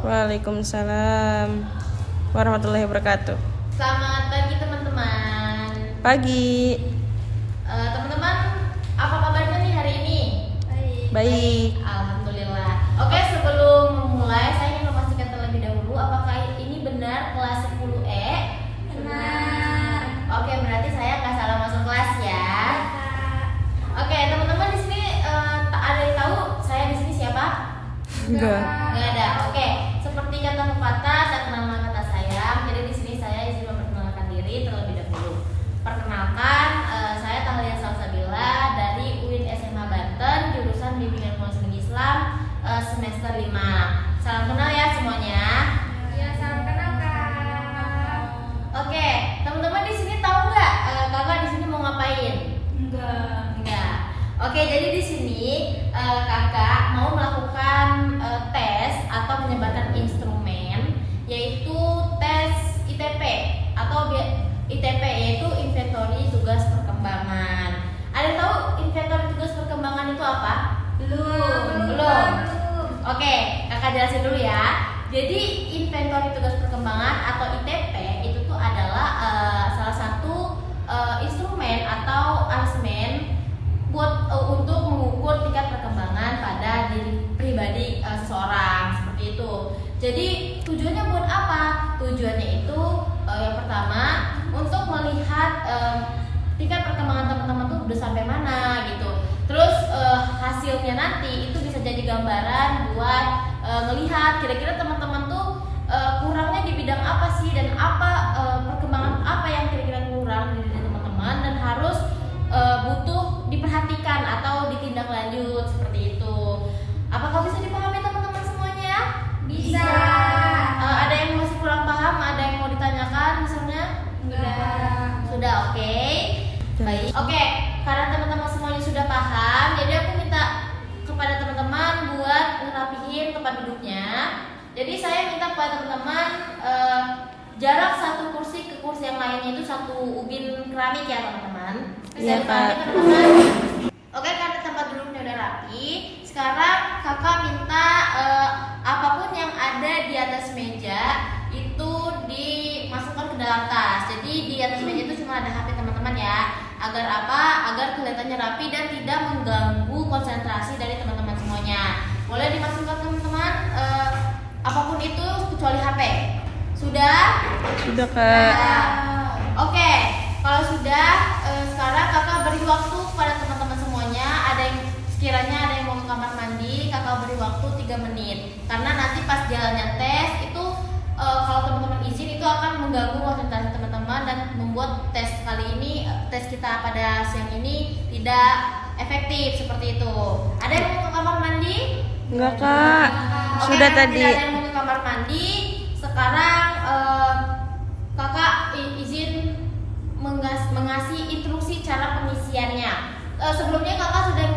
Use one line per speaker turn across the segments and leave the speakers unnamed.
Waalaikumsalam warahmatullahi wabarakatuh.
Selamat pagi teman-teman.
Pagi.
Teman-teman, apa kabarnya nih hari ini?
Baik.
Alhamdulillah. Oke, sebelum memulai saya ingin memastikan terlebih dahulu apakah ini benar kelas 10E?
Benar.
Oke, berarti saya nggak salah masuk kelas ya. Oke, teman-teman di sini ada yang tahu saya di sini siapa?
Enggak.
Nggak ada. Oke, seperti kata pepatah, tak kenal maka tak sayang. Jadi di sini saya izin memperkenalkan diri terlebih dahulu. Perkenalkan, saya Tahlia Salsabila dari UIN SMA Banten, jurusan Bimbingan Konseling Islam semester 5. Salam kenal ya semuanya.
Ya, salam kenal Kak.
Oke, teman-teman di sini tahu nggak kakak di sini mau ngapain? Enggak. Oke, jadi di sini kakak mau melakukan tes atau menyebarkan instrumen, yaitu tes ITP atau ITP, yaitu inventory tugas perkembangan. Ada yang tahu inventory tugas perkembangan itu apa? Belum. Oke, kakak jelasin dulu ya. Jadi inventory tugas perkembangan atau ITP itu tuh adalah salah satu instrumen atau asesmen buat untuk mengukur tingkat perkembangan pada diri pribadi seseorang, seperti itu. Jadi tujuannya buat apa? Tujuannya itu yang pertama untuk melihat tingkat perkembangan teman-teman tuh udah sampai mana gitu. Terus hasilnya nanti itu bisa jadi gambaran buat melihat kira-kira teman-teman tuh kurangnya di bidang apa sih, dan apa perkembangan apa yang kira-kira kurang dari teman-teman dan harus butuh diperhatikan atau ditindaklanjut, seperti itu. Apakah bisa dipahami teman-teman semuanya?
Bisa.
Ada yang masih kurang paham? Ada yang mau ditanyakan misalnya? Sudah, oke. Baik. Oke, karena teman-teman semuanya sudah paham, jadi aku minta kepada teman-teman buat ngerapihin tempat duduknya. Jadi saya minta kepada teman-teman jarak satu kursi ke kursi yang lainnya itu 1 ubin keramik ya teman-teman.
Iya,
Bisa
Kak.
dipahami, teman-teman? Oke, karena tempat duduknya udah rapi, sekarang kakak minta apapun yang ada di atas meja itu dimasukkan ke dalam tas. Jadi di atas meja itu cuma ada HP teman-teman ya. Agar apa? Agar kelihatannya rapi dan tidak mengganggu konsentrasi dari teman-teman semuanya. Boleh dimasukkan teman-teman apapun itu kecuali HP. Sudah?
Sudah, Kak.
Oke, kalau sudah, sekarang kakak beri waktu kepada teman-teman semuanya. Ada yang sekiranya ada yang mau ke kamar mandi, kakak beri waktu 3 menit. Karena nanti pas jalannya tes itu kalau teman-teman izin itu akan mengganggu konsentrasi teman-teman dan membuat tes kali ini, tes kita pada siang ini tidak efektif, seperti itu. Ada yang mau ke kamar mandi?
Enggak, Kak.
Oke,
Sudah
karena
tadi.
tidak ada yang mau ke kamar mandi. Sekarang kakak izin mengasih instruksi cara pengisiannya. Sebelumnya kakak sudah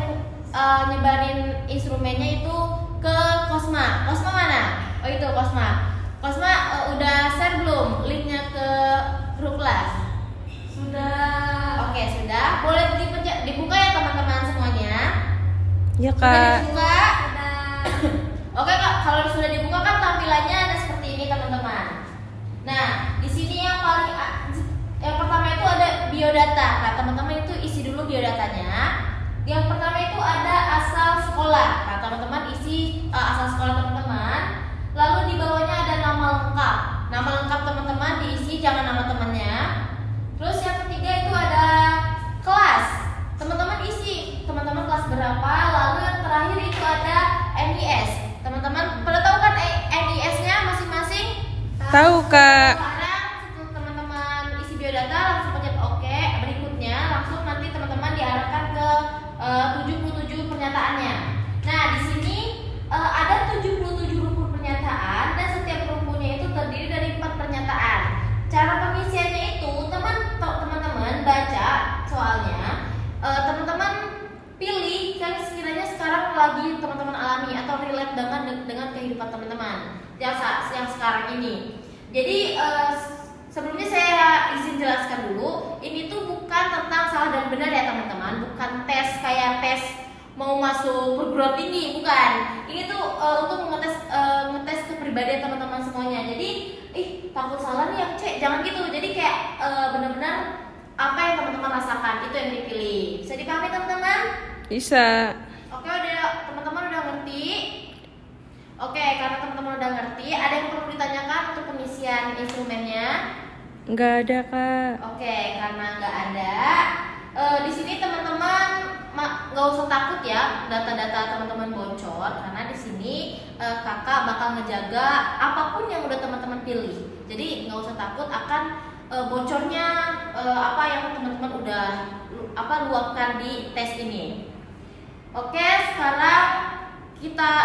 nyebarin instrumennya itu ke Kosma. Kosma mana? Oh itu Kosma. Kosma udah share belum linknya ke grup kelas?
Sudah.
Oke, sudah. Boleh dibuka ya teman-teman semuanya?
Ya,
Sudah
Kak.
dibuka? Oke Kak, kalau sudah dibuka kan tampilannya ada seperti ini teman-teman. Nah, di sini yang pertama itu ada biodata. Nah, teman-teman itu isi dulu biodatanya. Yang pertama itu ada asal sekolah. Nah, teman-teman isi asal sekolah teman-teman. Lalu di bawahnya ada nama lengkap. Nama lengkap teman-teman diisi, jangan nama temannya. Terus yang ketiga itu ada kelas. Teman-teman isi teman-teman kelas berapa. Lalu yang terakhir itu ada NIS. Teman-teman pada tahu kan NIS-nya masing-masing?
Tahu, Kak.
Sekarang setelah teman-teman isi biodata langsung pencet oke. Berikutnya langsung nanti teman-teman diarahkan ke 77 pernyataannya. Nah, di sini ada 77 rukun pernyataan dan setiap rukunnya itu terdiri dari 4 pernyataan. Cara pengisiannya itu teman-teman baca soalnya, teman-teman pilih yang sekiranya sekarang lagi teman-teman alami atau relate dengan kehidupan teman-teman yang sekarang ini. Jadi sebelumnya saya izin jelaskan dulu, ini tuh bukan tentang salah dan benar ya teman-teman, bukan tes kayak tes mau masuk perguruan tinggi, bukan. Ini tuh untuk ngetes kepribadian teman-teman semuanya. Jadi takut salah nih Cek, jangan gitu. Jadi kayak benar-benar apa yang teman-teman rasakan itu yang dipilih. Bisa dipahami teman-teman?
Bisa.
Oke, teman-teman udah ngerti? Oke, karena teman-teman udah ngerti, ada yang perlu ditanyakan untuk pengisian instrumennya?
Nggak ada, Kak.
Oke, karena nggak ada, di sini teman-teman nggak usah takut ya data-data teman-teman bocor, karena di sini kakak bakal ngejaga apapun yang udah teman-teman pilih. Jadi nggak usah takut akan bocornya apa yang teman-teman udah luapkan di tes ini. Oke, sekarang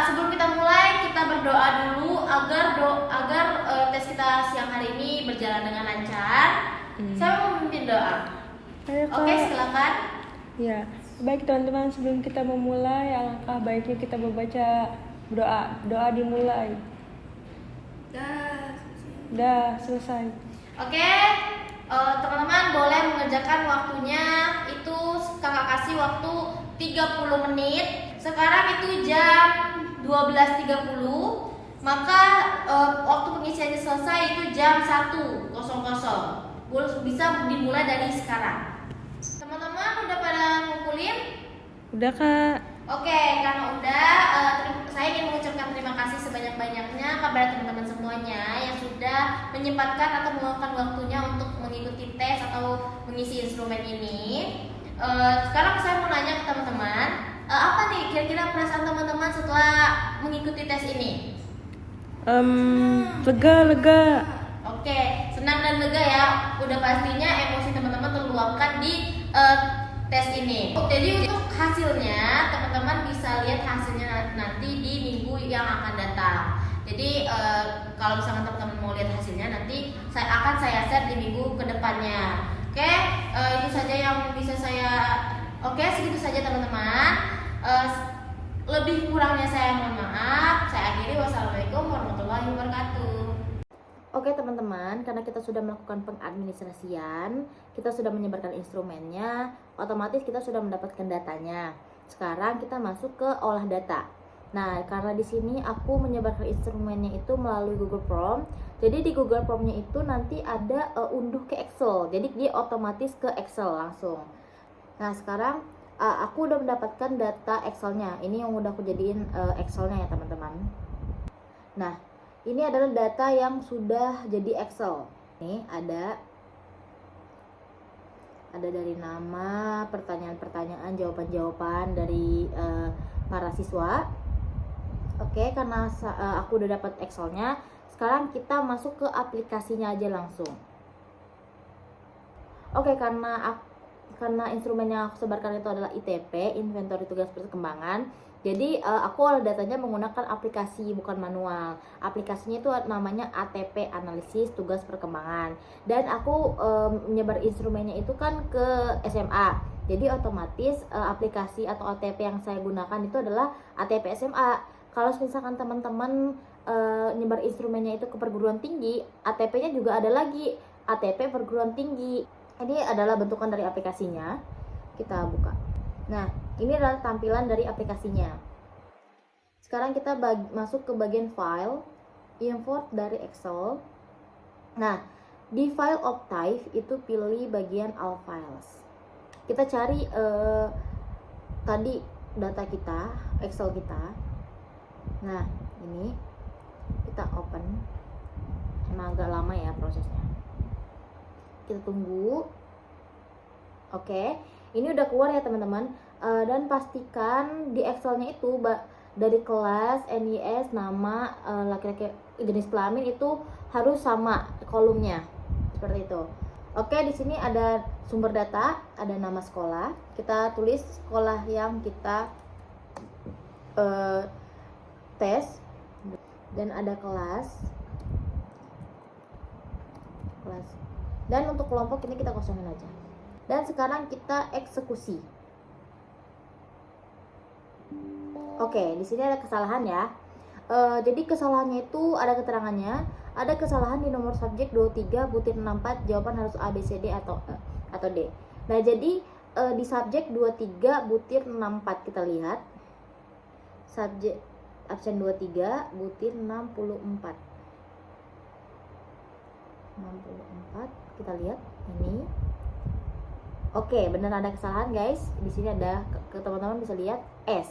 sebelum kita mulai, kita berdoa dulu agar tes kita siang hari ini berjalan dengan lancar. Saya mau memimpin doa.
Ayo, Kak.
Oke, silakan.
Ya, baik teman-teman, sebelum kita memulai, alangkah baiknya kita membaca doa dimulai. Dah selesai.
Oke, teman-teman boleh mengerjakan waktunya. Itu kakak kasih waktu 30 menit. Sekarang itu jam 12.30. Maka waktu pengisiannya selesai itu jam 1.00. Bisa dimulai dari sekarang. Teman-teman udah pada ngumpulin?
Udah, Kak.
Oke, karena udah, saya ingin mengucapkan terima kasih sebanyak-banyaknya kepada teman-teman semuanya yang sudah menyempatkan atau meluangkan waktunya untuk mengikuti tes atau mengisi instrumen ini. Sekarang saya mau nanya ke teman-teman, apa nih kira-kira perasaan teman-teman setelah mengikuti tes ini?
Lega.
Oke, senang dan lega ya. Udah pastinya emosi teman-teman terluapkan di tes ini. Jadi untuk hasilnya, teman-teman bisa lihat hasilnya nanti di minggu yang akan datang. Jadi kalau misalkan teman-teman mau lihat hasilnya, nanti saya share di minggu kedepannya. Oke, itu saja yang bisa saya. Oke, segitu saja teman-teman. Lebih kurangnya saya mohon maaf. Saya akhiri. Wassalamualaikum warahmatullahi wabarakatuh. Oke teman-teman, karena kita sudah melakukan pengadministrasian, kita sudah menyebarkan instrumennya, otomatis kita sudah mendapatkan datanya. Sekarang kita masuk ke olah data. Nah, karena di sini aku menyebarkan instrumennya itu melalui Google Form. Jadi di Google Form-nya itu nanti ada unduh ke Excel. Jadi dia otomatis ke Excel langsung. Nah, sekarang aku udah mendapatkan data Excel-nya. Ini yang udah aku jadiin Excel-nya ya teman-teman. Nah, ini adalah data yang sudah jadi Excel. Nih ada dari nama, pertanyaan-pertanyaan, jawaban-jawaban dari para siswa. Oke, karena aku udah dapat Excel-nya, sekarang kita masuk ke aplikasinya aja langsung. Oke, karena instrumen yang aku sebarkan itu adalah ITP, Inventory Tugas Perkembangan. Jadi aku olah datanya menggunakan aplikasi, bukan manual. Aplikasinya itu namanya ATP, Analisis Tugas Perkembangan. Dan aku menyebar instrumennya itu kan ke SMA. Jadi otomatis aplikasi atau ATP yang saya gunakan itu adalah ATP SMA. Kalau misalkan teman-teman nyebar instrumennya itu ke perguruan tinggi, ATP-nya juga ada lagi, ATP perguruan tinggi. Ini adalah bentukan dari aplikasinya. Kita buka. Nah, ini adalah tampilan dari aplikasinya. Sekarang kita masuk ke bagian file, import dari Excel. Nah, di file of type itu pilih bagian all files. Kita cari tadi data kita, Excel kita. Nah, ini kita open. Emang agak lama ya prosesnya. Kita tunggu. Oke, ini udah keluar ya teman-teman. Dan pastikan di Excel-nya itu dari kelas, NIS, nama, laki-laki, jenis kelamin itu harus sama kolomnya. Seperti itu. Oke, di sini ada sumber data, ada nama sekolah. Kita tulis sekolah yang kita tes, dan ada kelas. Dan untuk kelompok ini kita kosongin aja. Dan sekarang kita eksekusi. Oke, di sini ada kesalahan ya. Jadi kesalahannya itu ada keterangannya. Ada kesalahan di nomor subjek 23 butir 64, jawaban harus A, B, C, D atau D. Nah, jadi
di subjek 23 butir 64 kita lihat. Subjek absen 23 butir 64 kita lihat ini. Oke, benar ada kesalahan guys. Di sini ada teman-teman bisa lihat S.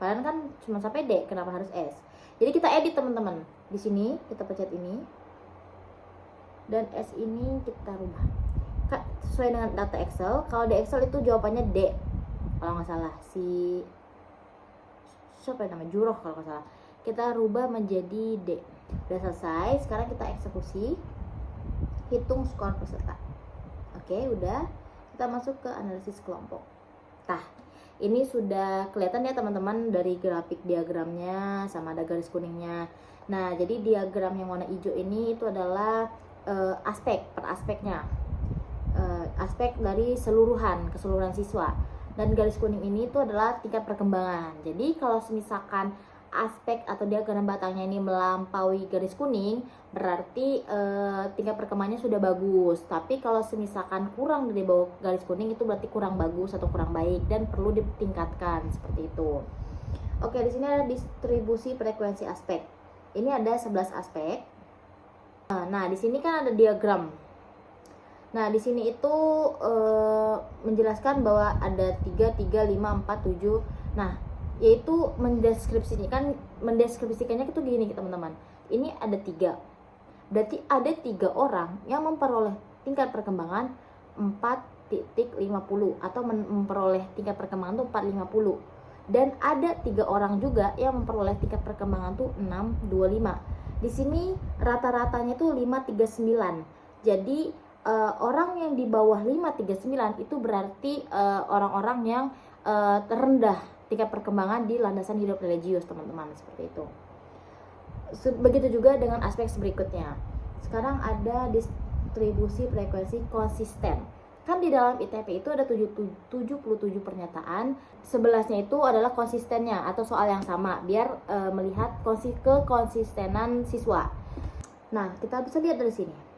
Padahal kan cuma sampai D, kenapa harus S? Jadi kita edit teman-teman. Di sini kita pencet ini. Dan S ini kita rubah. Sesuai dengan data Excel. Kalau di Excel itu jawabannya D. Kalau nggak salah siapa yang namanya Juroh kalau nggak salah. Kita rubah menjadi D. Udah selesai. Sekarang kita eksekusi. Hitung skor peserta. Oke, udah. Kita masuk ke analisis kelompok. Nah, ini sudah kelihatan ya teman-teman dari grafik diagramnya sama ada garis kuningnya. Nah, jadi diagram yang warna hijau ini itu adalah aspek per aspeknya. Aspek dari keseluruhan siswa. Dan garis kuning ini itu adalah tingkat perkembangan. Jadi kalau misalkan aspek atau diagram batangnya ini melampaui garis kuning, berarti tingkat perkembangannya sudah bagus. Tapi kalau misalkan kurang dari bawah garis kuning, itu berarti kurang bagus atau kurang baik dan perlu ditingkatkan seperti itu. Oke, di sini ada distribusi frekuensi aspek. Ini ada 11 aspek. Nah, di sini kan ada diagram. Nah, di sini itu menjelaskan bahwa ada 3, 5, 4, 7. Nah, yaitu mendeskripsikannya itu gini teman-teman. Ini ada 3. Berarti ada 3 orang yang memperoleh tingkat perkembangan 4.50 atau memperoleh tingkat perkembangan tuh 450. Dan ada 3 orang juga yang memperoleh tingkat perkembangan tuh 625. Di sini rata-ratanya tuh 539. Jadi orang yang di bawah 539 itu berarti orang-orang yang terendah tingkat perkembangan di landasan hidup religius, teman-teman, seperti itu. Begitu juga dengan aspek berikutnya. Sekarang ada distribusi frekuensi konsisten. Kan di dalam ITP itu ada 77 pernyataan, 11-nya itu adalah konsistennya atau soal yang sama, biar melihat kekonsistenan siswa. Nah, kita bisa lihat dari sini.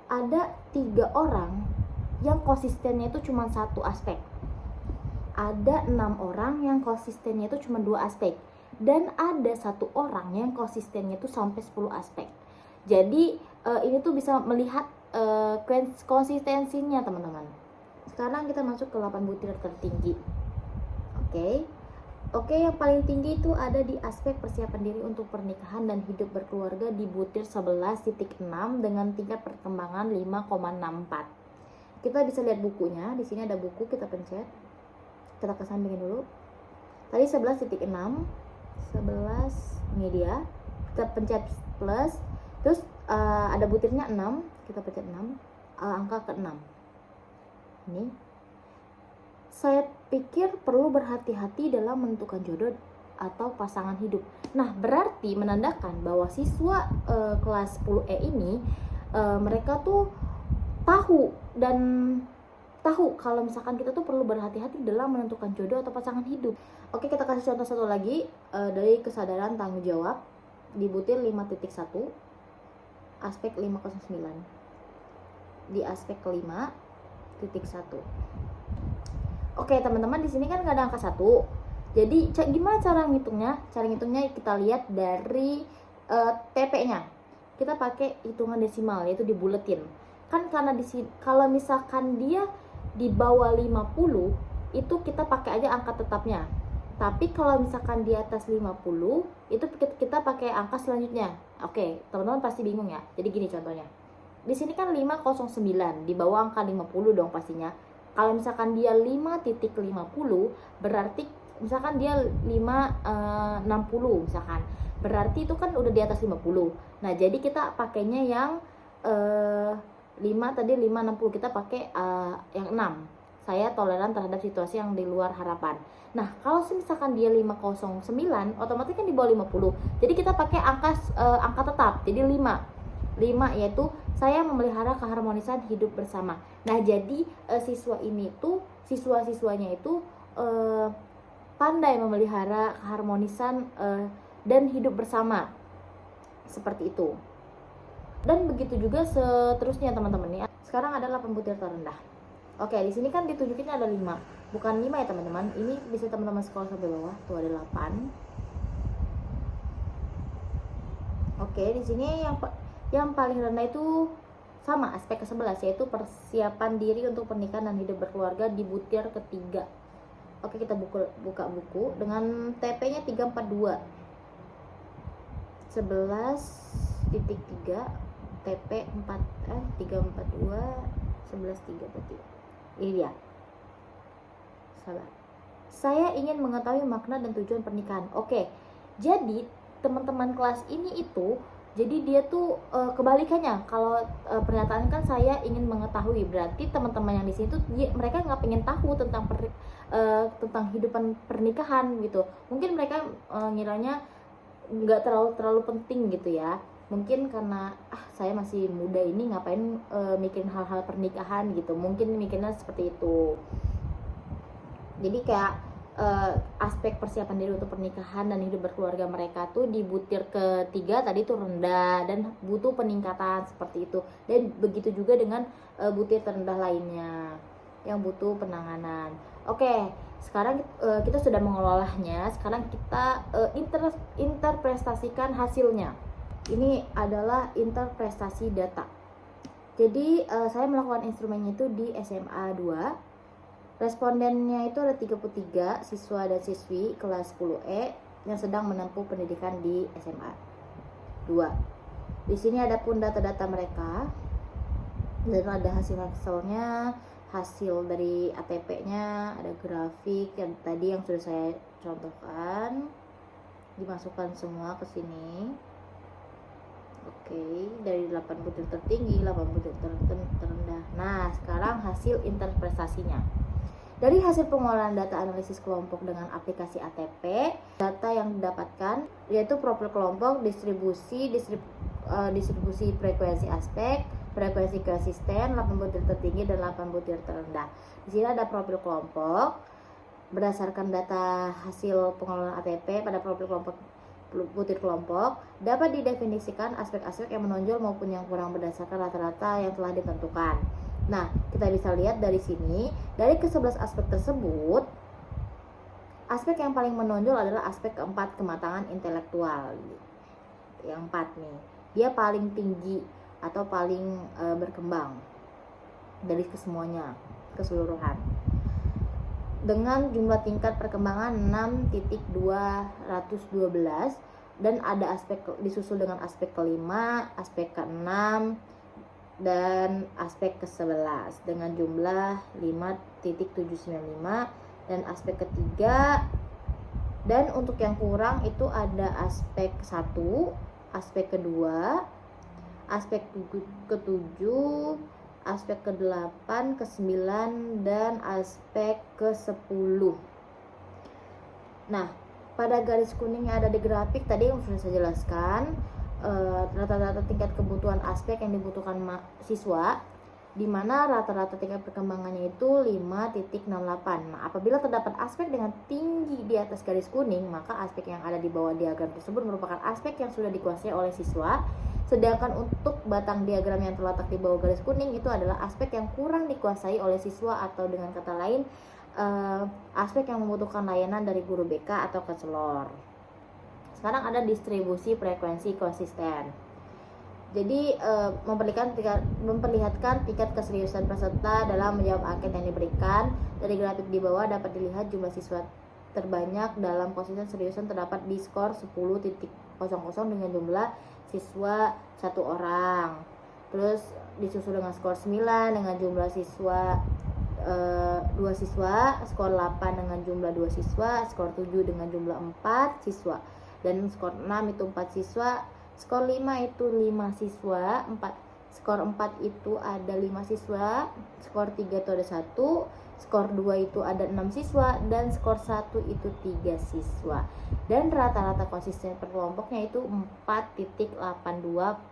Ada 3 orang yang konsistennya itu cuma 1 aspek. Ada 6 orang yang konsistennya itu cuma 2 aspek. Dan ada 1 orang yang konsistennya itu sampai 10 aspek. Jadi ini tuh bisa melihat konsistensinya teman-teman. Sekarang kita masuk ke 8 butir tertinggi. Oke, yang paling tinggi itu ada di aspek persiapan diri untuk pernikahan dan hidup berkeluarga di butir 11.6 dengan tingkat perkembangan 5,64. Kita bisa lihat bukunya. Di sini ada buku, kita pencet. Kita kesampingin dulu. Tadi 11.6, 11 media. Kita pencet plus. Terus ada butirnya 6, kita pencet 6, angka ke-6. Ini. Saya pikir perlu berhati-hati dalam menentukan jodoh atau pasangan hidup. Nah, berarti menandakan bahwa siswa kelas 10E ini mereka tuh tahu kalau misalkan kita tuh perlu berhati-hati dalam menentukan jodoh atau pasangan hidup. Oke, kita kasih contoh satu lagi dari kesadaran tanggung jawab di butir 5.1, aspek 509. Di aspek ke-5.1. Oke, teman-teman, di sini kan nggak ada angka 1. Jadi gimana cara ngitungnya? Cara ngitungnya kita lihat dari TP-nya. Kita pakai hitungan desimal, yaitu dibuletin. Kan karena kalau misalkan dia di bawah 50, itu kita pakai aja angka tetapnya. Tapi kalau misalkan di atas 50, itu kita pakai angka selanjutnya. Oke, teman-teman pasti bingung ya. Jadi gini contohnya. Di sini kan 509, di bawah angka 50 dong pastinya. Kalau misalkan dia 5.50, berarti misalkan dia 560 misalkan. Berarti itu kan udah di atas 50. Nah, jadi kita pakainya yang 5 tadi 560, kita pakai yang 6. Saya toleran terhadap situasi yang di luar harapan. Nah, kalau misalkan dia 509, otomatis kan di bawah 50. Jadi kita pakai angka tetap. Jadi 5 yaitu saya memelihara keharmonisan hidup bersama. Nah, jadi siswa-siswanya itu pandai memelihara keharmonisan dan hidup bersama. Seperti itu. Dan begitu juga seterusnya teman-teman ya. Sekarang adalah pembutir terendah. Oke, di sini kan ditunjukin ada 5. Bukan 5 ya teman-teman. Ini bisa teman-teman scroll sampai bawah. Tuh ada 8. Oke, di sini yang paling rendah itu sama aspek ke-11, yaitu persiapan diri untuk pernikahan dan hidup berkeluarga di butir ketiga. Oke, kita buka buku dengan TP-nya 342. 11.3 TP 342 11.3 berarti. Ini dia. Sabar. Saya ingin mengetahui makna dan tujuan pernikahan. Oke. Jadi teman-teman kelas ini itu, jadi dia tuh kebalikannya. Kalau pernyataan kan saya ingin mengetahui, berarti teman-teman yang di sini tuh mereka nggak pengen tahu tentang kehidupan pernikahan gitu. Mungkin mereka ngiranya nggak terlalu penting gitu ya. Mungkin karena saya masih muda ini ngapain mikirin hal-hal pernikahan gitu. Mungkin mikirnya seperti itu. Jadi kayak aspek persiapan diri untuk pernikahan dan hidup berkeluarga mereka tuh di butir ketiga tadi tuh rendah dan butuh peningkatan seperti itu. Dan begitu juga dengan butir terendah lainnya yang butuh penanganan. Oke, sekarang kita sudah mengelolanya. Sekarang kita interpretasikan hasilnya. Ini adalah interpretasi data. Jadi saya melakukan instrumennya itu di SMA 2. Respondennya itu ada 33 siswa dan siswi kelas 10E yang sedang menempuh pendidikan di SMA 2. Di sini ada pun data-data mereka dan ada hasil Excelnya, hasil dari ATP-nya, ada grafik yang tadi yang sudah saya contohkan, dimasukkan semua ke sini. Oke, dari 8 butir tertinggi, 8 butir terendah. Nah, sekarang hasil interpretasinya. Dari hasil pengolahan data analisis kelompok dengan aplikasi ATP, data yang didapatkan yaitu profil kelompok, distribusi frekuensi aspek, frekuensi konsisten, 8 butir tertinggi dan 8 butir terendah. Di sini ada profil kelompok. Berdasarkan data hasil pengolahan ATP pada profil kelompok butir kelompok, dapat didefinisikan aspek-aspek yang menonjol maupun yang kurang berdasarkan rata-rata yang telah ditentukan. Nah, kita bisa lihat dari sini, dari ke-11 aspek tersebut, aspek yang paling menonjol adalah aspek keempat, kematangan intelektual. Yang 4 nih, dia paling tinggi atau paling berkembang dari kesemuanya, keseluruhan. Dengan jumlah tingkat perkembangan 6.212 dan ada aspek disusul dengan aspek kelima, aspek ke-6 dan aspek ke-11 dengan jumlah 5.795 dan aspek ketiga. Dan untuk yang kurang itu ada aspek 1, aspek kedua, aspek ke-7, aspek ke-8, ke-9 dan aspek ke-10. Nah, pada garis kuning yang ada di grafik tadi yang sudah saya jelaskan, rata-rata tingkat kebutuhan aspek yang dibutuhkan siswa, di mana rata-rata tingkat perkembangannya itu 5.68. Nah, apabila terdapat aspek dengan tinggi di atas garis kuning, maka aspek yang ada di bawah diagram tersebut merupakan aspek yang sudah dikuasai oleh siswa. Sedangkan untuk batang diagram yang terletak di bawah garis kuning itu adalah aspek yang kurang dikuasai oleh siswa, atau dengan kata lain aspek yang membutuhkan layanan dari guru BK atau konselor. Sekarang ada distribusi frekuensi konsisten. Jadi memperlihatkan tingkat keseriusan peserta dalam menjawab angket yang diberikan. Dari grafik di bawah dapat dilihat jumlah siswa terbanyak dalam konsisten seriusan terdapat di skor 10.00 dengan jumlah siswa 1 orang. Terus disusul dengan skor 9 dengan jumlah siswa 2 siswa, skor 8 dengan jumlah 2 siswa, skor 7 dengan jumlah 4 siswa, dan skor 6 itu 4 siswa, skor 5 itu 5 siswa, skor 4 itu ada 5 siswa, skor 3 itu ada 1, skor 2 itu ada 6 siswa, dan skor 1 itu 3 siswa. Dan rata-rata konsisten per kelompoknya itu 4.82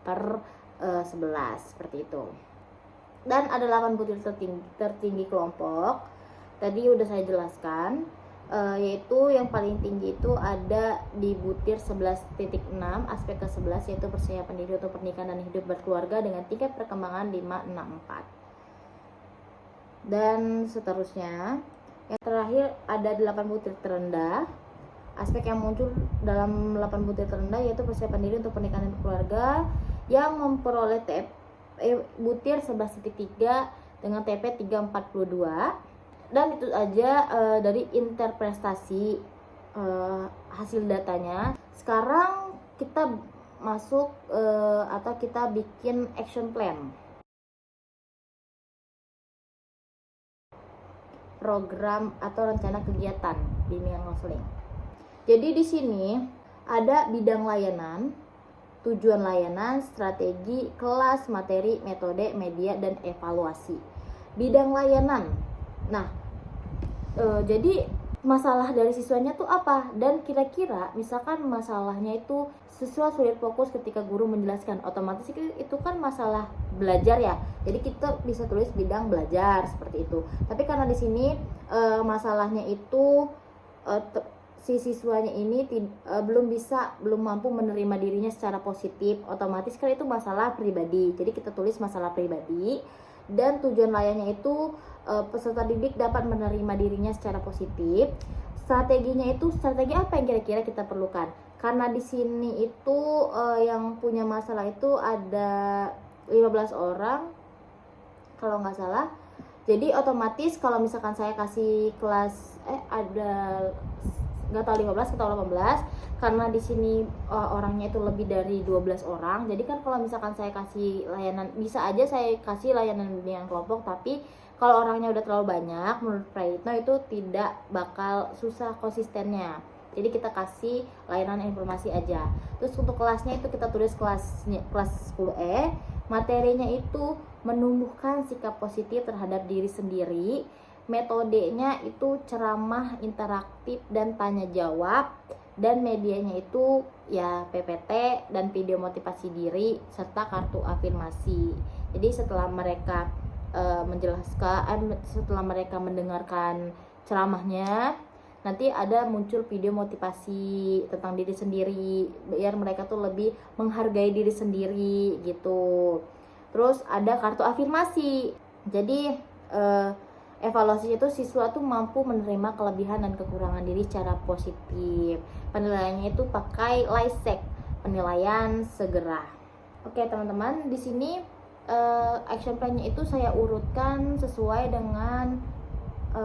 per 11, seperti itu. Dan ada 8 butir tertinggi kelompok. Tadi udah saya jelaskan, yaitu yang paling tinggi itu ada di butir 11.6, aspek ke-11, yaitu persiapan diri untuk pernikahan dan hidup berkeluarga dengan tingkat perkembangan 564. dan seterusnya. Yang terakhir ada 8 butir terendah. Aspek yang muncul dalam 8 butir terendah yaitu persiapan diri untuk pernikahan dan keluarga yang memperoleh butir 11.3 dengan TP 342. Dan itu aja dari interpretasi hasil datanya. Sekarang kita masuk atau kita bikin action plan, program atau rencana kegiatan bimbingan konseling. Jadi di sini ada bidang layanan, tujuan layanan, strategi, kelas, materi, metode, media, dan evaluasi. Bidang layanan. Nah, jadi masalah dari siswanya tuh apa? Dan kira-kira misalkan masalahnya itu siswa sulit fokus ketika guru menjelaskan, otomatis itu kan masalah belajar ya. Jadi kita bisa tulis bidang belajar seperti itu. Tapi karena di sini masalahnya itu si siswanya ini belum mampu menerima dirinya secara positif, otomatis kan itu masalah pribadi. Jadi kita tulis masalah pribadi. Dan tujuan layannya itu peserta didik dapat menerima dirinya secara positif. Strateginya itu strategi apa yang kira-kira kita perlukan? Karena di sini itu yang punya masalah itu ada 15 orang kalau nggak salah. Jadi otomatis kalau misalkan saya kasih kelas ada nggak tahu 15 atau 18, karena di sini orangnya itu lebih dari 12 orang. Jadi kan kalau misalkan saya kasih layanan, bisa aja saya kasih layanan bimbingan kelompok, tapi kalau orangnya udah terlalu banyak, menurut Prayitno itu tidak bakal susah konsistennya. Jadi kita kasih layanan informasi aja. Terus untuk kelasnya itu kita tulis kelas 10E. Materinya itu menumbuhkan sikap positif terhadap diri sendiri. Metodenya itu ceramah interaktif dan tanya jawab, dan medianya itu ya PPT dan video motivasi diri serta kartu afirmasi. Jadi setelah mereka setelah mereka mendengarkan ceramahnya, nanti ada muncul video motivasi tentang diri sendiri biar mereka tuh lebih menghargai diri sendiri gitu. Terus ada kartu afirmasi. Jadi evaluasi itu siswa tuh mampu menerima kelebihan dan kekurangan diri secara positif. Penilaiannya itu pakai LISEC, penilaian segera. Oke teman-teman, di sini action plan-nya itu saya urutkan sesuai dengan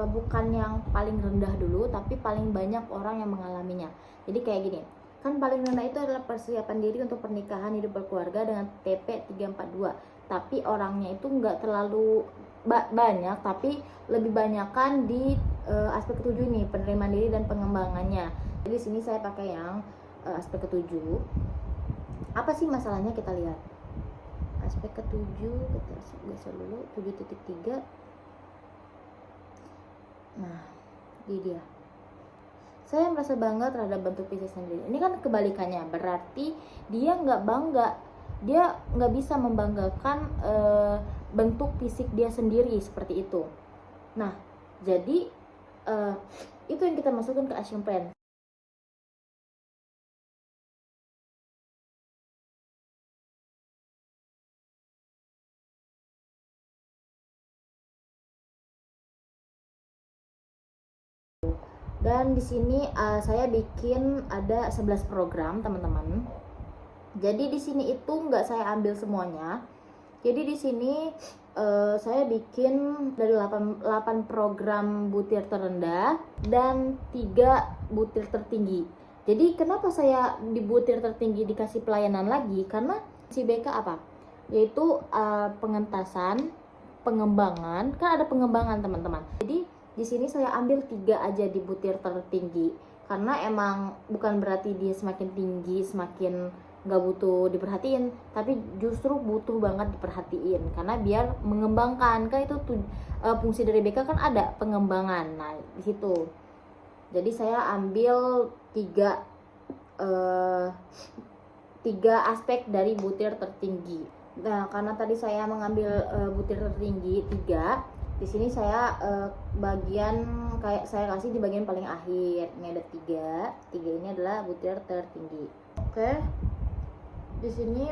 bukan yang paling rendah dulu, tapi paling banyak orang yang mengalaminya. Jadi kayak gini, kan paling rendah itu adalah persiapan diri untuk pernikahan, hidup berkeluarga dengan TP 342. Tapi orangnya itu nggak terlalu banyak, tapi lebih banyakan di aspek ketujuh nih, penerimaan diri dan pengembangannya. Jadi di sini saya pakai yang aspek ketujuh. Apa sih masalahnya, kita lihat. Aspek ketujuh, kita geser dulu 7.3. Nah, ini dia. Saya merasa bangga terhadap bentuk fisik sendiri. Ini kan kebalikannya, berarti dia nggak bangga, dia nggak bisa membanggakan bentuk fisik dia sendiri seperti itu. Nah, jadi itu yang kita masukkan ke action plan. Dan di sini saya bikin ada 11 program, teman-teman. Jadi di sini itu nggak saya ambil semuanya. Jadi di sini saya bikin dari 8 program butir terendah dan 3 butir tertinggi. Jadi kenapa saya di butir tertinggi dikasih pelayanan lagi? Karena si BK apa? Yaitu pengentasan, pengembangan. Kan ada pengembangan, teman-teman. Jadi di sini saya ambil 3 aja di butir tertinggi, karena emang bukan berarti dia semakin tinggi semakin nggak butuh diperhatiin, tapi justru butuh banget diperhatiin karena biar mengembangkan. Kan itu fungsi dari BK kan ada pengembangan. Nah di situ. Jadi saya ambil 3 aspek dari butir tertinggi. Nah karena tadi saya mengambil butir tertinggi 3. Di sini saya bagian kayak saya kasih di bagian paling akhir. Ini ada 3 ini adalah butir tertinggi. Oke. Di sini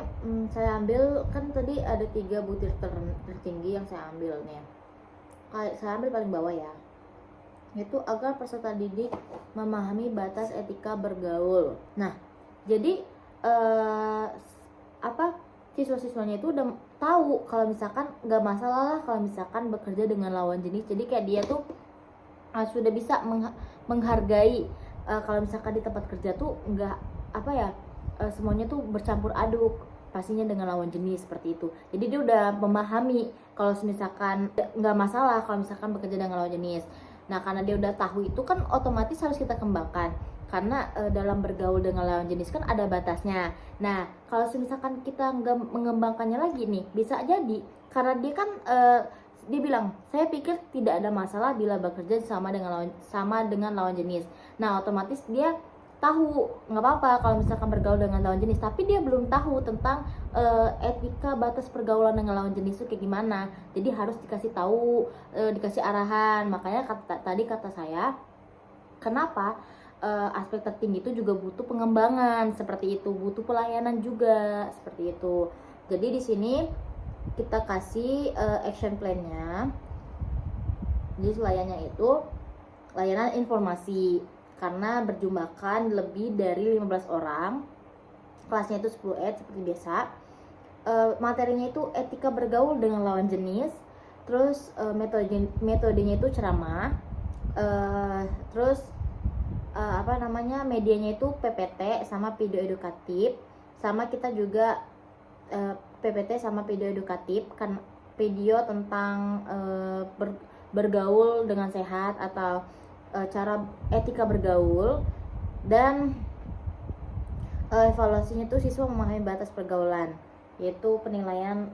saya ambil, kan tadi ada 3 butir tertinggi yang saya ambil nih. saya ambil paling bawah ya, yaitu agar peserta didik memahami batas etika bergaul. Nah, jadi siswa-siswanya itu udah tahu kalau misalkan nggak masalah lah kalau misalkan bekerja dengan lawan jenis. Jadi kayak dia tuh sudah bisa menghargai kalau misalkan di tempat kerja tuh nggak semuanya tuh bercampur aduk pastinya dengan lawan jenis seperti itu. Jadi dia udah memahami kalau misalkan nggak masalah kalau misalkan bekerja dengan lawan jenis. Nah, karena dia udah tahu itu kan otomatis harus kita kembangkan. Karena dalam bergaul dengan lawan jenis kan ada batasnya. Nah, kalau misalkan kita nggak mengembangkannya lagi nih, bisa jadi karena dia kan dia bilang, saya pikir tidak ada masalah bila bekerja sama dengan lawan jenis. Nah, otomatis dia tahu nggak apa-apa kalau misalkan bergaul dengan lawan jenis, tapi dia belum tahu tentang etika batas pergaulan dengan lawan jenis itu kayak gimana. Jadi harus dikasih tahu, dikasih arahan. Makanya tadi kata saya, kenapa aspek tertinggi itu juga butuh pengembangan seperti itu, butuh pelayanan juga seperti itu. Jadi di sini kita kasih action plan-nya. Jadi layanannya itu layanan informasi, karena berjumlahkan lebih dari 15 orang. Kelasnya itu 10 seperti biasa. Materinya itu etika bergaul dengan lawan jenis. Terus metodenya itu ceramah. Terus medianya itu PPT sama video edukatif. Sama kita juga PPT sama video edukatif, kan video tentang bergaul dengan sehat atau cara etika bergaul, dan evaluasinya tuh siswa memahami batas pergaulan, yaitu penilaian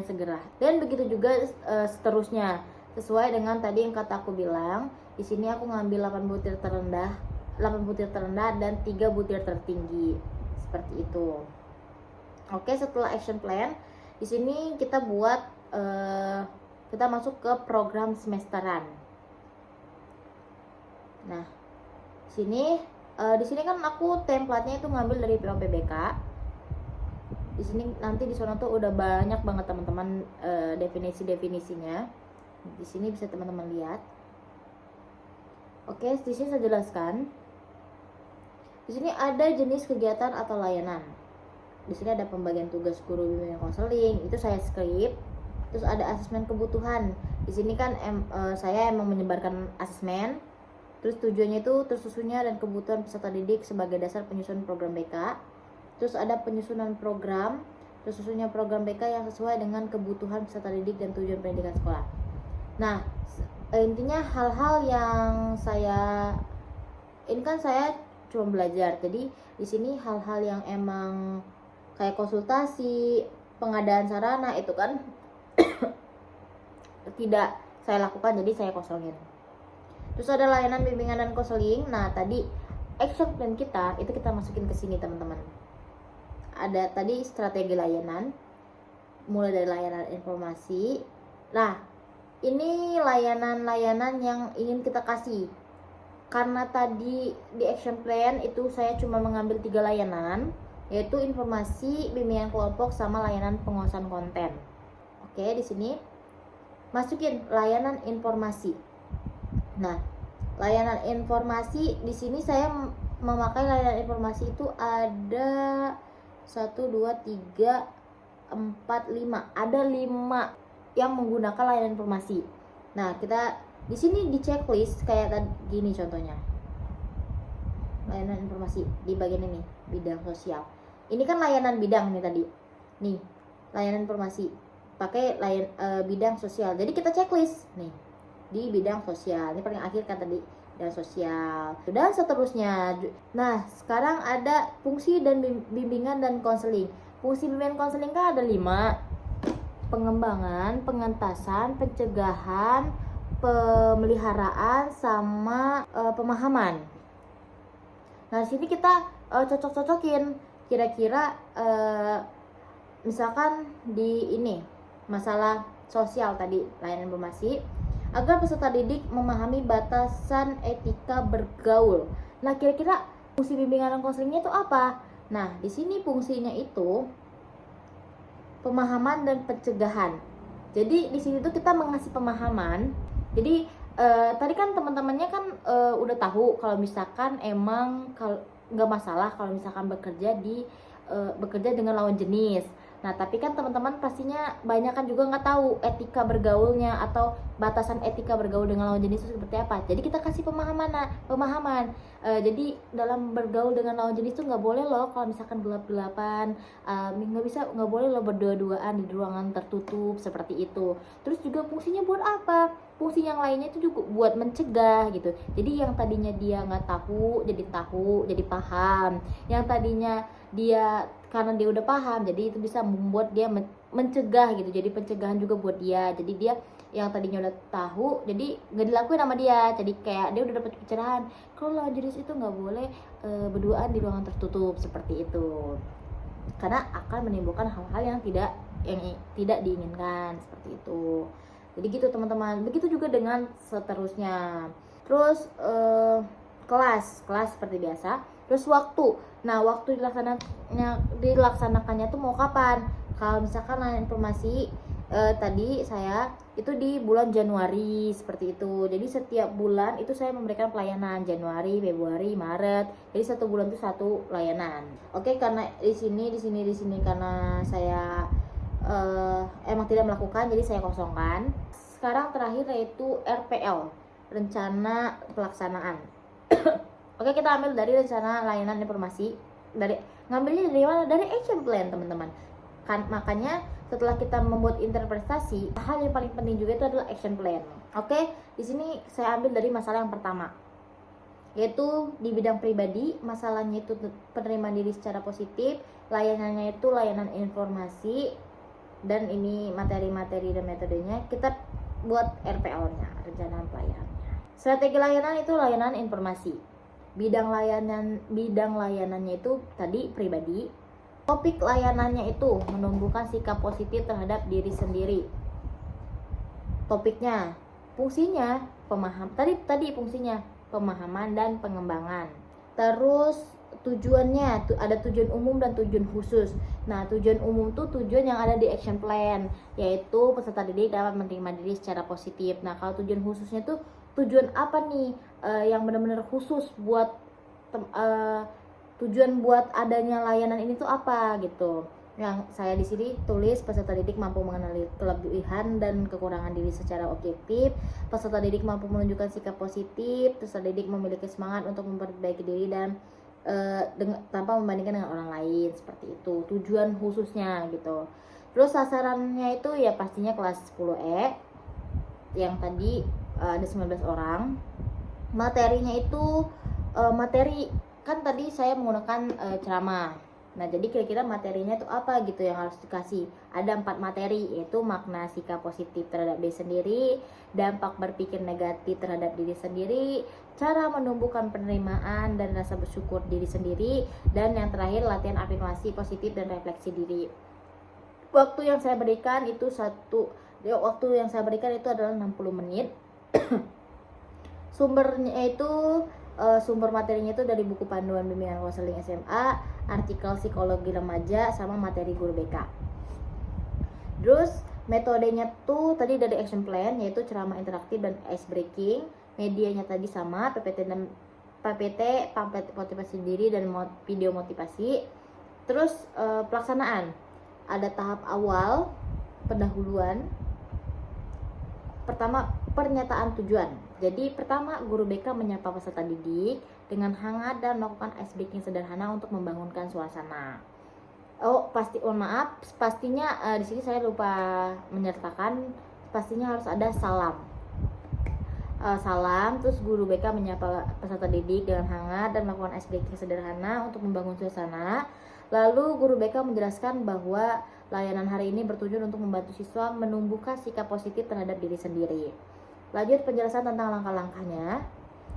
segera. Dan begitu juga seterusnya sesuai dengan tadi yang kata aku bilang. Di sini aku ngambil 8 butir terendah dan 3 butir tertinggi seperti itu. Oke, setelah action plan di sini kita buat kita masuk ke program semesteran. Nah, di sini kan aku template-nya itu ngambil dari POPBK. Di sini nanti di sana tuh udah banyak banget teman-teman definisi-definisinya. Di sini bisa teman-teman lihat. Oke, di sini saya jelaskan. Di sini ada jenis kegiatan atau layanan. Di sini ada pembagian tugas guru bimbingan konseling, itu saya script. Terus ada asesmen kebutuhan. Di sini kan saya emang menyebarkan asesmen. Terus tujuannya itu tersusunnya dan kebutuhan peserta didik sebagai dasar penyusunan program BK. Terus ada penyusunan program, tersusunnya program BK yang sesuai dengan kebutuhan peserta didik dan tujuan pendidikan sekolah. Nah, intinya hal-hal yang ini kan saya cuma belajar. Jadi di sini hal-hal yang emang kayak konsultasi, pengadaan sarana itu kan tidak saya lakukan, jadi saya kosongin. Terus ada layanan bimbingan dan konseling. Nah, tadi action plan kita itu kita masukin ke sini, teman-teman. Ada tadi strategi layanan, mulai dari layanan informasi. Nah, ini layanan-layanan yang ingin kita kasih. Karena tadi di action plan itu saya cuma mengambil 3 layanan, yaitu informasi, bimbingan kelompok, sama layanan penguasaan konten. Oke, di sini masukin layanan informasi. Nah, layanan informasi di sini saya memakai layanan informasi itu ada 1, 2, 3, 4, 5. Ada 5 yang menggunakan layanan informasi. Nah, kita di sini di checklist kayak tadi gini contohnya. Layanan informasi di bagian ini, bidang sosial. Ini kan layanan bidang nih tadi. Nih, layanan informasi pakai bidang sosial. Jadi kita checklist nih di bidang sosial. Ini paling akhir kan tadi, bidang sosial. Dan seterusnya. Nah, sekarang ada fungsi dan bimbingan dan konseling. Fungsi bimbingan konseling kan ada 5. Pengembangan, pengentasan, pencegahan, pemeliharaan, sama pemahaman. Nah, di sini kita cocok-cocokin kira-kira misalkan di ini masalah sosial tadi, layanan informasi, agar peserta didik memahami batasan etika bergaul. Nah, kira-kira fungsi bimbingan dan konselingnya itu apa? Nah, di sini fungsinya itu pemahaman dan pencegahan. Jadi di sini tuh kita mengasih pemahaman. Jadi tadi kan teman-temannya kan udah tahu kalau misalkan emang kalau nggak masalah kalau misalkan bekerja dengan lawan jenis. Nah, tapi kan teman-teman pastinya banyak kan juga nggak tahu etika bergaulnya atau batasan etika bergaul dengan lawan jenis itu seperti apa. Jadi kita kasih pemahaman. Jadi dalam bergaul dengan lawan jenis itu nggak boleh loh kalau misalkan gelap-gelapan, nggak boleh loh berdua-duaan di ruangan tertutup seperti itu. Terus juga fungsinya buat apa? Fungsi yang lainnya itu juga buat mencegah gitu. Jadi yang tadinya dia nggak tahu, jadi paham. Yang tadinya dia karena dia udah paham, jadi itu bisa membuat dia mencegah gitu. Jadi pencegahan juga buat dia. Jadi dia yang tadinya udah tahu, jadi nggak dilakuin sama dia. Jadi kayak dia udah dapat pencerahan kalau lawan jenis itu nggak boleh berduaan di ruangan tertutup seperti itu, karena akan menimbulkan hal-hal yang tidak diinginkan seperti itu. Jadi gitu teman-teman. Begitu juga dengan seterusnya. Terus kelas seperti biasa. Terus waktu. Nah, waktu dilaksanakannya tuh mau kapan? Kalau misalkan informasi tadi saya itu di bulan Januari seperti itu. Jadi setiap bulan itu saya memberikan pelayanan Januari, Februari, Maret. Jadi satu bulan itu satu layanan. Oke, karena di sini karena saya emang tidak melakukan, jadi saya kosongkan. Sekarang terakhir yaitu RPL, rencana pelaksanaan. Oke, kita ambil dari rencana layanan informasi. Ngambilnya dari mana? Dari action plan, teman-teman. Kan makanya setelah kita membuat interpretasi, hal yang paling penting juga itu adalah action plan. Oke, di sini saya ambil dari masalah yang pertama, yaitu di bidang pribadi. Masalahnya itu penerimaan diri secara positif, layanannya itu layanan informasi, dan ini materi-materi dan metodenya kita buat RPL-nya, rencana pelayanannya. Strategi layanan itu layanan informasi. Bidang layanannya itu tadi pribadi. Topik layanannya itu menumbuhkan sikap positif terhadap diri sendiri. Topiknya, fungsinya tadi fungsinya pemahaman dan pengembangan. Terus tujuannya ada tujuan umum dan tujuan khusus. Nah, tujuan umum tuh tujuan yang ada di action plan, yaitu peserta didik dapat menerima diri secara positif. Nah, kalau tujuan khususnya tuh tujuan apa nih yang benar-benar khusus buat tujuan buat adanya layanan ini tuh apa gitu. Yang saya di sini tulis, peserta didik mampu mengenali kelebihan dan kekurangan diri secara objektif, peserta didik mampu menunjukkan sikap positif, peserta didik memiliki semangat untuk memperbaiki diri dan tanpa membandingkan dengan orang lain, seperti itu tujuan khususnya gitu. Terus sasarannya itu ya pastinya kelas 10E yang tadi ada 19 orang. Materinya itu materi kan tadi saya menggunakan ceramah. Nah, jadi kira-kira materinya itu apa gitu yang harus dikasih. Ada 4 materi, yaitu makna sikap positif terhadap diri sendiri, dampak berpikir negatif terhadap diri sendiri, cara menumbuhkan penerimaan dan rasa bersyukur diri sendiri, dan yang terakhir latihan afirmasi positif dan refleksi diri. Waktu yang saya berikan itu adalah 60 menit. Sumber materinya itu dari buku panduan bimbingan konseling SMA, artikel psikologi remaja, sama materi guru BK. Terus metodenya tuh tadi dari action plan, yaitu ceramah interaktif dan ice breaking. Medianya tadi sama, PPT, pamflet motivasi diri dan video motivasi. Terus pelaksanaan, ada tahap awal, pendahuluan. Pertama, pernyataan tujuan. Jadi pertama, guru BK menyapa peserta didik dengan hangat dan melakukan ice breaking sederhana untuk membangunkan suasana. Pastinya di sini saya lupa menyertakan, pastinya harus ada salam. Terus guru BK menyapa peserta didik dengan hangat dan melakukan ice breaking sederhana untuk membangun suasana. Lalu guru BK menjelaskan bahwa layanan hari ini bertujuan untuk membantu siswa menumbuhkan sikap positif terhadap diri sendiri. Lanjut penjelasan tentang langkah-langkahnya.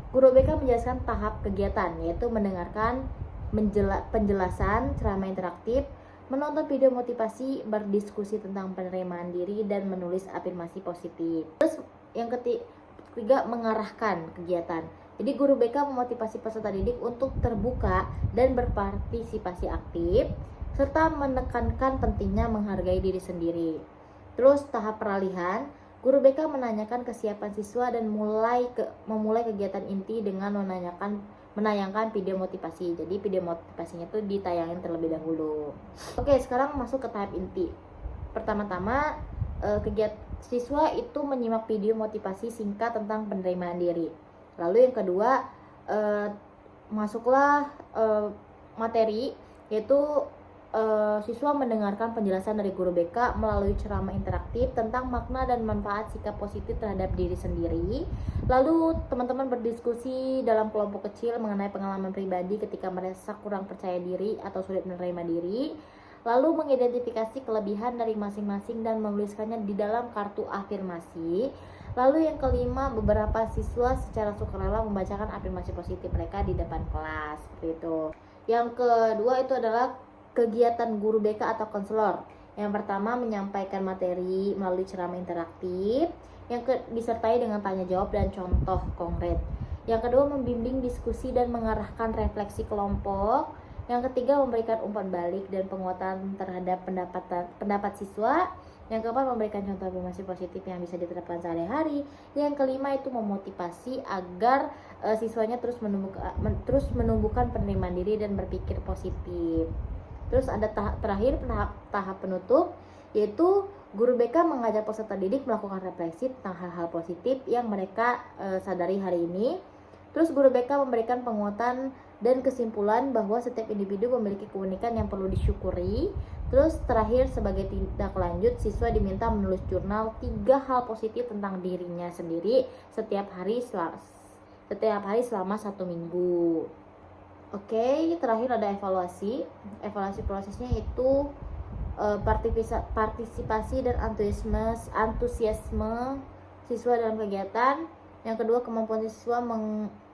Guru BK menjelaskan tahap kegiatan, yaitu mendengarkan penjelasan ceramah interaktif, menonton video motivasi, berdiskusi tentang penerimaan diri, dan menulis afirmasi positif. Terus yang ketiga, mengarahkan kegiatan. Jadi guru BK memotivasi peserta didik untuk terbuka dan berpartisipasi aktif, serta menekankan pentingnya menghargai diri sendiri. Terus tahap peralihan, guru BK menanyakan kesiapan siswa dan memulai kegiatan inti dengan menayangkan video motivasi. Jadi video motivasinya tuh ditayangin terlebih dahulu. Oke, sekarang masuk ke tahap inti. Pertama-tama siswa itu menyimak video motivasi singkat tentang penerimaan diri. Lalu yang kedua masuklah materi, yaitu siswa mendengarkan penjelasan dari guru BK melalui ceramah interaktif tentang makna dan manfaat sikap positif terhadap diri sendiri. Lalu teman-teman berdiskusi dalam kelompok kecil mengenai pengalaman pribadi ketika merasa kurang percaya diri atau sulit menerima diri. Lalu mengidentifikasi kelebihan dari masing-masing dan menuliskannya di dalam kartu afirmasi. Lalu yang kelima, beberapa siswa secara sukarela membacakan afirmasi positif mereka di depan kelas, seperti itu. Yang kedua itu adalah kegiatan guru BK atau konselor. Yang pertama, menyampaikan materi melalui ceramah interaktif yang disertai dengan tanya jawab dan contoh konkret. Yang kedua, membimbing diskusi dan mengarahkan refleksi kelompok. Yang ketiga, memberikan umpan balik dan penguatan terhadap pendapat siswa. Yang keempat, memberikan contoh afirmasi positif yang bisa diterapkan sehari-hari. Yang kelima itu memotivasi agar siswanya terus menumbuhkan penerimaan diri dan berpikir positif. Terus ada tahap penutup, yaitu guru BK mengajak peserta didik melakukan refleksi tentang hal-hal positif yang mereka sadari hari ini. Terus guru BK memberikan penguatan dan kesimpulan bahwa setiap individu memiliki keunikan yang perlu disyukuri. Terus terakhir, sebagai tindak lanjut, siswa diminta menulis jurnal 3 hal positif tentang dirinya sendiri setiap hari selama 1 minggu. Oke, terakhir ada evaluasi. Evaluasi prosesnya itu partisipasi dan antusiasme siswa dalam kegiatan. Yang kedua, kemampuan siswa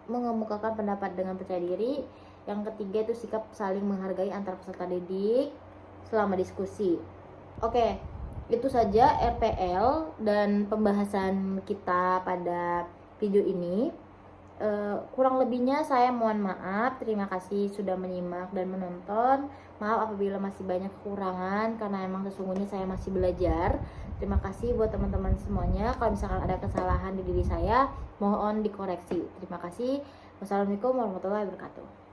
mengemukakan pendapat dengan percaya diri. Yang ketiga itu sikap saling menghargai antar peserta didik selama diskusi. Oke, itu saja RPL dan pembahasan kita pada video ini. Kurang lebihnya saya mohon maaf. Terima kasih sudah menyimak dan menonton. Maaf apabila masih banyak kekurangan, karena emang sesungguhnya saya masih belajar. Terima kasih buat teman-teman semuanya. Kalau misalkan ada kesalahan di diri saya, mohon dikoreksi. Terima kasih. Wassalamualaikum warahmatullahi wabarakatuh.